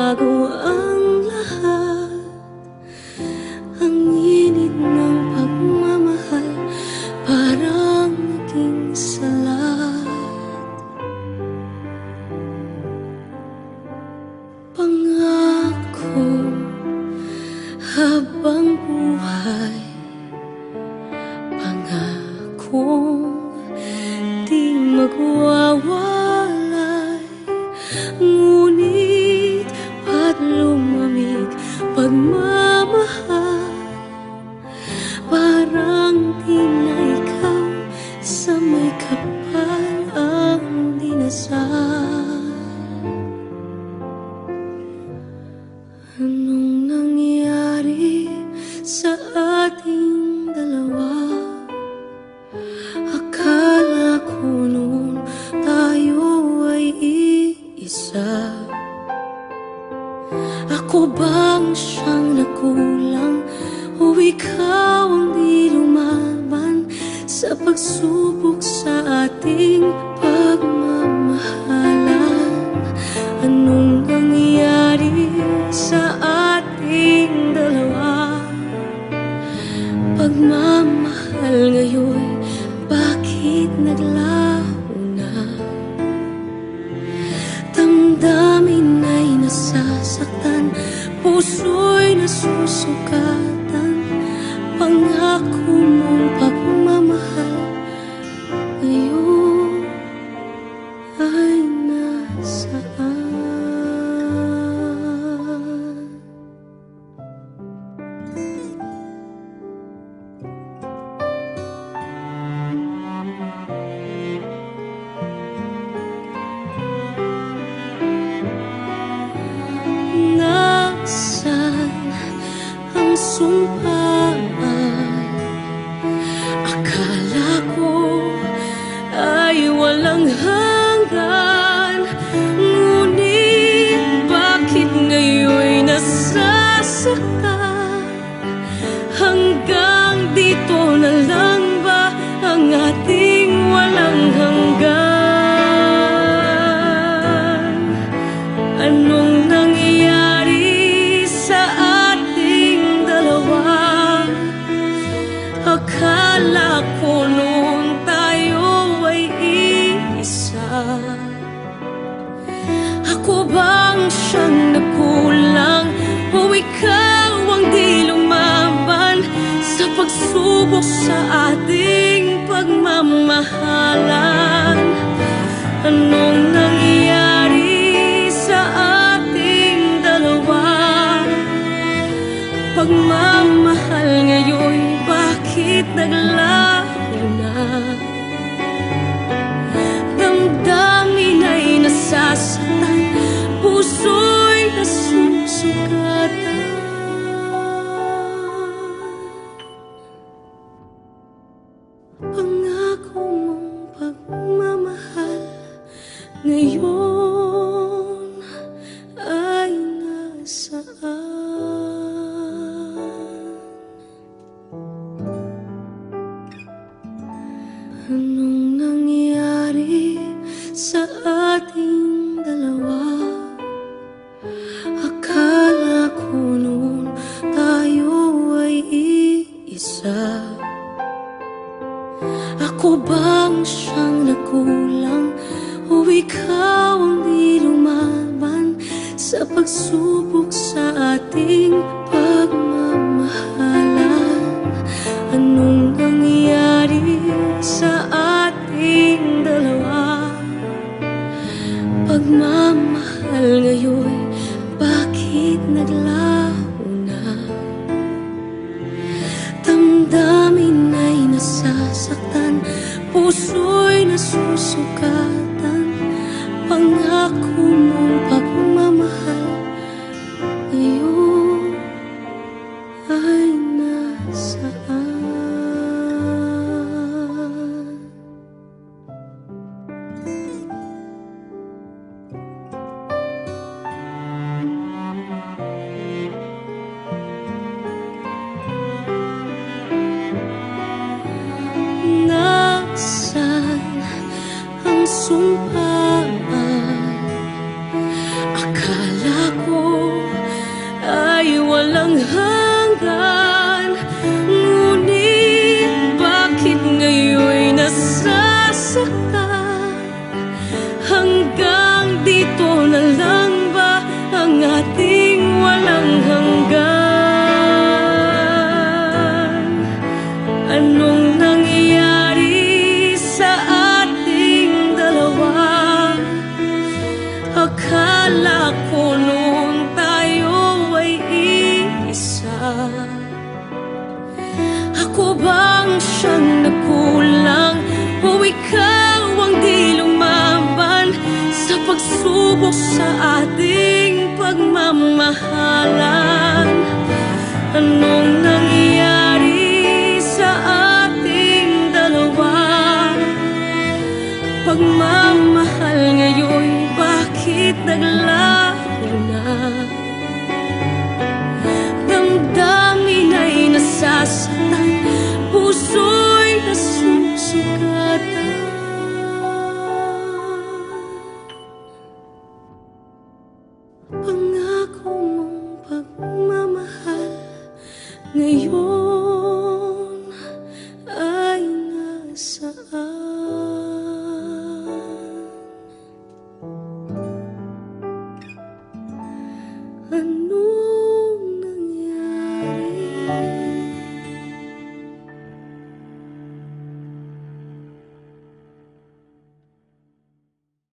bago ang lahat. Ang init ng pagmamahal parang naging salat. Pangako habang buhay, pangakong di magwawalay. Ngunit ba't lumamig pagmamahal? Parang di na ikaw sa may kapal ang dinasal. Anong nangyari sa ating dalawa? Akala ko noon tayo ay iisa. Ako bang siyang nakulang o ikaw ang di lumaban sa pagsubok sa ating pagmamahalan? Anong nangyari sa ating dalawa? Pagmamahal ngayon, bakit naglaho na? Damdamin ay nasasaktan, puso'y nasusukatan. Pangako mong pagmamahal ngayon ay nasaan? Nasaan ang sumpaan? Akala ko ay walang hanggan. Ngunit bakit ngayon'y nasasaktan? Hanggang dito na lang ba ang ating walang hanggan? Anong nangyayari sa ating dalawa? Akala ko noon tayo ay iisa. Ako bang siyang nakulang o ikaw ang di lumaban sa pagsubok sa ating pagmamahalan? Anong nangyayari sa ating dalawa? Pagmamahal ngayon, bakit naglaho na? Damdamin ay nasasaktan, puso'y nasusugatan. Pangako mong pagmamahal ngayon ay nasaan? Anong nangyari sa ating dalawa? Akala ko noon tayo ay iisa. Ako bang siyang nakulang o ikaw ang di lumaban sa pagsubok sa ating pagmamahalan? Anong nangyari sa ating dalawa? Pagmamahal ngayon, bakit naglaho na? Damdamin ay nasasaktan, puso'y nasusukatan. Pangako mong pagmamahal ngayon ay nasaan? Nasaan ang ngayon.